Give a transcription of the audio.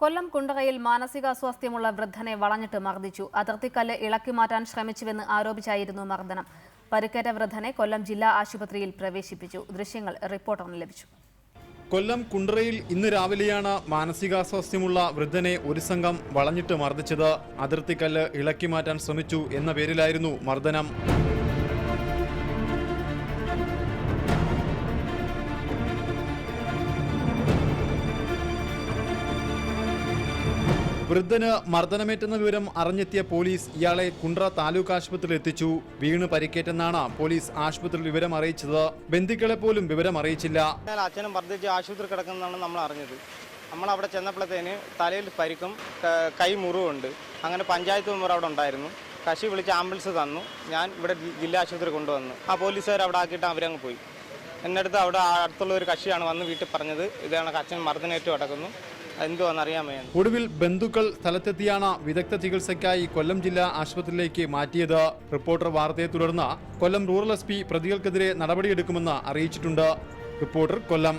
കൊല്ലം കുണ്ടറയിൽ മാനസികാസ്വാസ്ഥ്യമുള്ള വൃദ്ധനെ വളഞ്ഞിട്ട് മർദ്ദിച്ചു. അതിർത്തിക്കല്ല് ഇളക്കി മാറ്റാൻ ശ്രമിച്ചുവെന്ന് ആരോപിച്ചായിരുന്നു മർദ്ദനം. പരിക്കേറ്റ വൃദ്ധനെ കൊല്ലം ജില്ലാ ആശുപത്രിയിൽ പ്രവേശിപ്പിച്ചു. ദൃശ്യങ്ങൾ റിപ്പോർട്ടറിന് ലഭിച്ചു. കൊല്ലം കുണ്ടറയിൽ ഇന്ന് രാവിലെയാണ് മാനസികാസ്വാസ്ഥ്യമുള്ള വൃദ്ധനെ ഒരു സംഘം വളഞ്ഞിട്ട് മർദ്ദിച്ചത്. അതിർത്തിക്കല്ല് ഇളക്കി മാറ്റാൻ ശ്രമിച്ചു എന്ന പേരിലായിരുന്നു മർദ്ദനം. വൃദ്ധന് മർദ്ദനമേറ്റെന്ന വിവരം അറിഞ്ഞെത്തിയ പോലീസ് ഇയാളെ കുണ്ട്ര താലൂക്ക് ആശുപത്രിയിൽ എത്തിച്ചു. വീണ് പരിക്കേറ്റെന്നാണ് പോലീസ് ആശുപത്രിയിൽ വിവരം അറിയിച്ചത്. ബന്ധുക്കളെ പോലും വിവരം അറിയിച്ചില്ല. അച്ഛനും മർദ്ദിച്ച് ആശുപത്രി കിടക്കുന്നതാണ് നമ്മൾ അറിഞ്ഞത്. നമ്മൾ അവിടെ ചെന്നപ്പോഴത്തേന് തലയിൽ പരിക്കും കൈ മുറിവുണ്ട്. അങ്ങനെ പഞ്ചായത്ത് മെമ്പർ അവിടെ ഉണ്ടായിരുന്നു. കശി വിളിച്ച് ആംബുലൻസ് തന്നു. ഞാൻ ഇവിടെ ജില്ലാ ആശുപത്രി കൊണ്ടുവന്നു. ആ പോലീസുകാർ അവിടെ ആക്കിയിട്ട് അവരങ്ങ് പോയി. എന്നടുത്ത് അവിടെ അടുത്തുള്ള ഒരു കക്ഷിയാണ് വന്ന് വീട്ടിൽ പറഞ്ഞത്, ഇതാണ് അച്ഛൻ മർദ്ദനേറ്റ് കിടക്കുന്നു, എന്തുവാണെന്നറിയാൻ വേണ്ടി. ഒടുവിൽ ബന്ധുക്കൾ സ്ഥലത്തെത്തിയാണ് വിദഗ്ധ ചികിത്സയ്ക്കായി കൊല്ലം ജില്ലാ ആശുപത്രിയിലേക്ക് മാറ്റിയത്. റിപ്പോർട്ടർ വാർത്തയെ തുടർന്ന് കൊല്ലം റൂറൽ SP പ്രതികൾക്കെതിരെ നടപടിയെടുക്കുമെന്ന് അറിയിച്ചിട്ടുണ്ട്. റിപ്പോർട്ടർ കൊല്ലം.